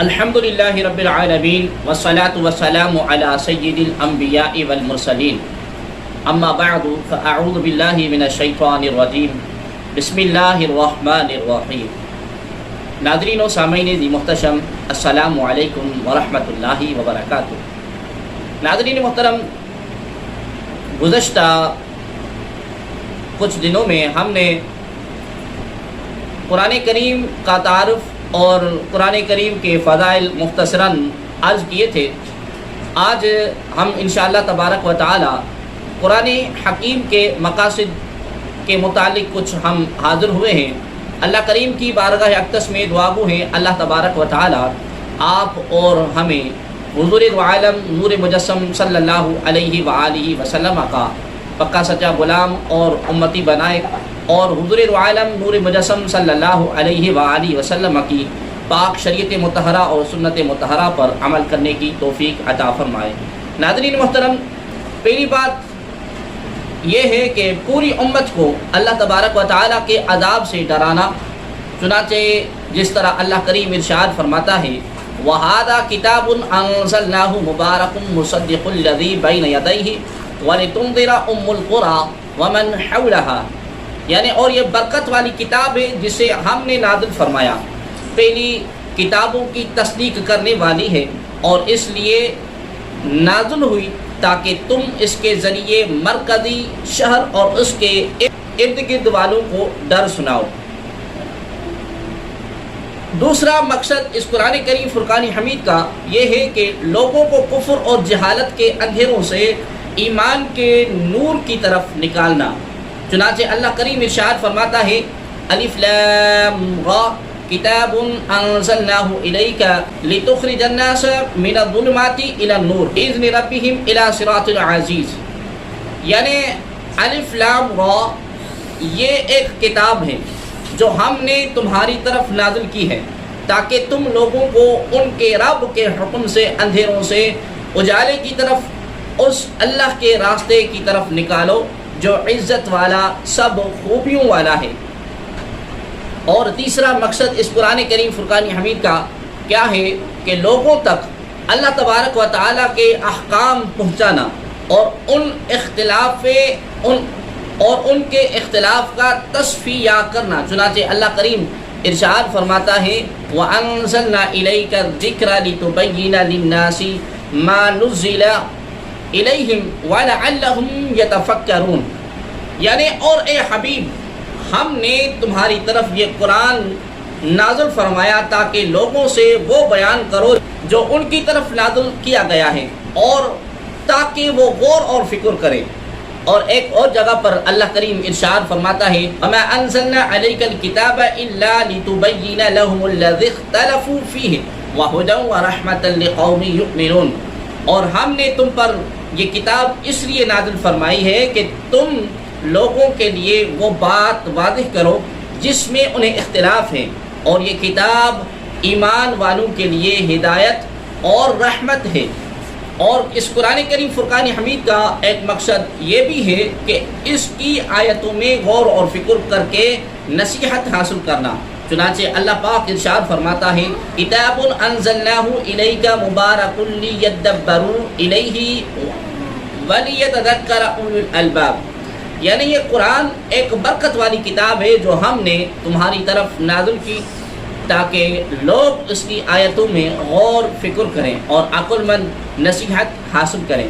الحمدللہ رب العالمین والصلاة والسلام علی سید الانبیاء والمرسلین اما بعد فاعوذ باللہ من الشیطان الرجیم بسم اللہ الرحمن الرحیم۔ ناظرین و سامعین دی محتشم، السلام علیکم ورحمۃ اللہ وبرکاتہ۔ ناظرین محترم، گزشتہ کچھ دنوں میں ہم نے قرآن کریم کا تعارف اور قرآن کریم کے فضائل مختصراً عرض کیے تھے۔ آج ہم انشاءاللہ تبارک و تعالی قرآن حکیم کے مقاصد کے متعلق کچھ ہم حاضر ہوئے ہیں۔ اللہ کریم کی بارگاہ اقدس میں دعا گو ہیں اللہ تبارک و تعالی آپ اور ہمیں حضور دو عالم نور مجسم صلی اللہ علیہ وآلہ وسلم کا پکا سچا غلام اور امتی بنائے، اور حضور دو عالم نور مجسم صلی اللہ علیہ وآلہ وسلم کی پاک شریعت مطہرہ اور سنت مطہرہ پر عمل کرنے کی توفیق عطا فرمائے۔ ناظرین محترم، پہلی بات یہ ہے کہ پوری امت کو اللہ تبارک و تعالیٰ کے عذاب سے ڈرانا، چنانچہ جس طرح اللہ کریم ارشاد فرماتا ہے وَهَذَا كِتَابٌ أَنزَلْنَاهُ مُبَارَكٌ مُصَدِّقُ الَّذِي بَيْنَ يَدَيْهِ وَلِتُنذِرَ أُمُّ الْقُرَىٰ وَمَنْ حَوْلَهَا، یعنی اور یہ برکت والی کتاب ہے جسے ہم نے نازل فرمایا، پہلی کتابوں کی تصدیق کرنے والی ہے اور اس لیے نازل ہوئی تاکہ تم اس کے ذریعے مرکزی شہر اور اس کے ارد گرد والوں کو ڈر سناؤ۔ دوسرا مقصد اس قرآن کریم فرقان حمید کا یہ ہے کہ لوگوں کو کفر اور جہالت کے اندھیروں سے ایمان کے نور کی طرف نکالنا، چنانچہ اللہ کریم ارشاد فرماتا ہے الف لام را کتاب انزلناہ الیک لتخرج الناس من الظلمات الی النور باذن ربہم الی صراط العزیز، یعنی الف لام را یہ ایک کتاب ہے جو ہم نے تمہاری طرف نازل کی ہے تاکہ تم لوگوں کو ان کے رب کے حکم سے اندھیروں سے اجالے کی طرف، اس اللہ کے راستے کی طرف نکالو جو عزت والا سب خوبیوں والا ہے۔ اور تیسرا مقصد اس قرآن کریم فرقان حمید کا کیا ہے کہ لوگوں تک اللہ تبارک و تعالیٰ کے احکام پہنچانا اور ان کے اختلاف کا تصفیہ کرنا، چنانچہ اللہ کریم ارشاد فرماتا ہے وَأَنزَلْنَا إِلَيْكَ الذِّكْرَ لِتُبَيِّنَ لِلنَّاسِ مَا نُزِّلَ إِلَيْهِمْ وَلَعَلَّهُمْ يَتَفَكَّرُونَ، یعنی اور اے حبیب ہم نے تمہاری طرف یہ قرآن نازل فرمایا تاکہ لوگوں سے وہ بیان کرو جو ان کی طرف نازل کیا گیا ہے اور تاکہ وہ غور اور فکر کریں۔ اور ایک اور جگہ پر اللہ کریم ارشاد فرماتا ہے وَمَا أَنزَلْنَا عَلَيْكَ الْكِتَابَ إِلَّا لِتُبَيِّنَ لَهُمُ الَّذِي اخْتَلَفُوا فِيهِ وَهُدًى وَرَحْمَةً لِقَوْمٍ يُؤْمِنُونَ، اور ہم نے تم پر یہ کتاب اس لیے نازل فرمائی ہے کہ تم لوگوں کے لیے وہ بات واضح کرو جس میں انہیں اختلاف ہے، اور یہ کتاب ایمان والوں کے لیے ہدایت اور رحمت ہے۔ اور اس قرآن کریم فرقان حمید کا ایک مقصد یہ بھی ہے کہ اس کی آیتوں میں غور اور فکر کر کے نصیحت حاصل کرنا، چنانچہ اللہ پاک ارشاد فرماتا ہے کتاب انزلناہ الیک مبارک لیدبروا الیہ ولیتذکر اولو الالباب، یعنی یہ قرآن ایک برکت والی کتاب ہے جو ہم نے تمہاری طرف نازل کی تاکہ لوگ اس کی آیتوں میں غور فکر کریں اور عقل مند نصیحت حاصل کریں۔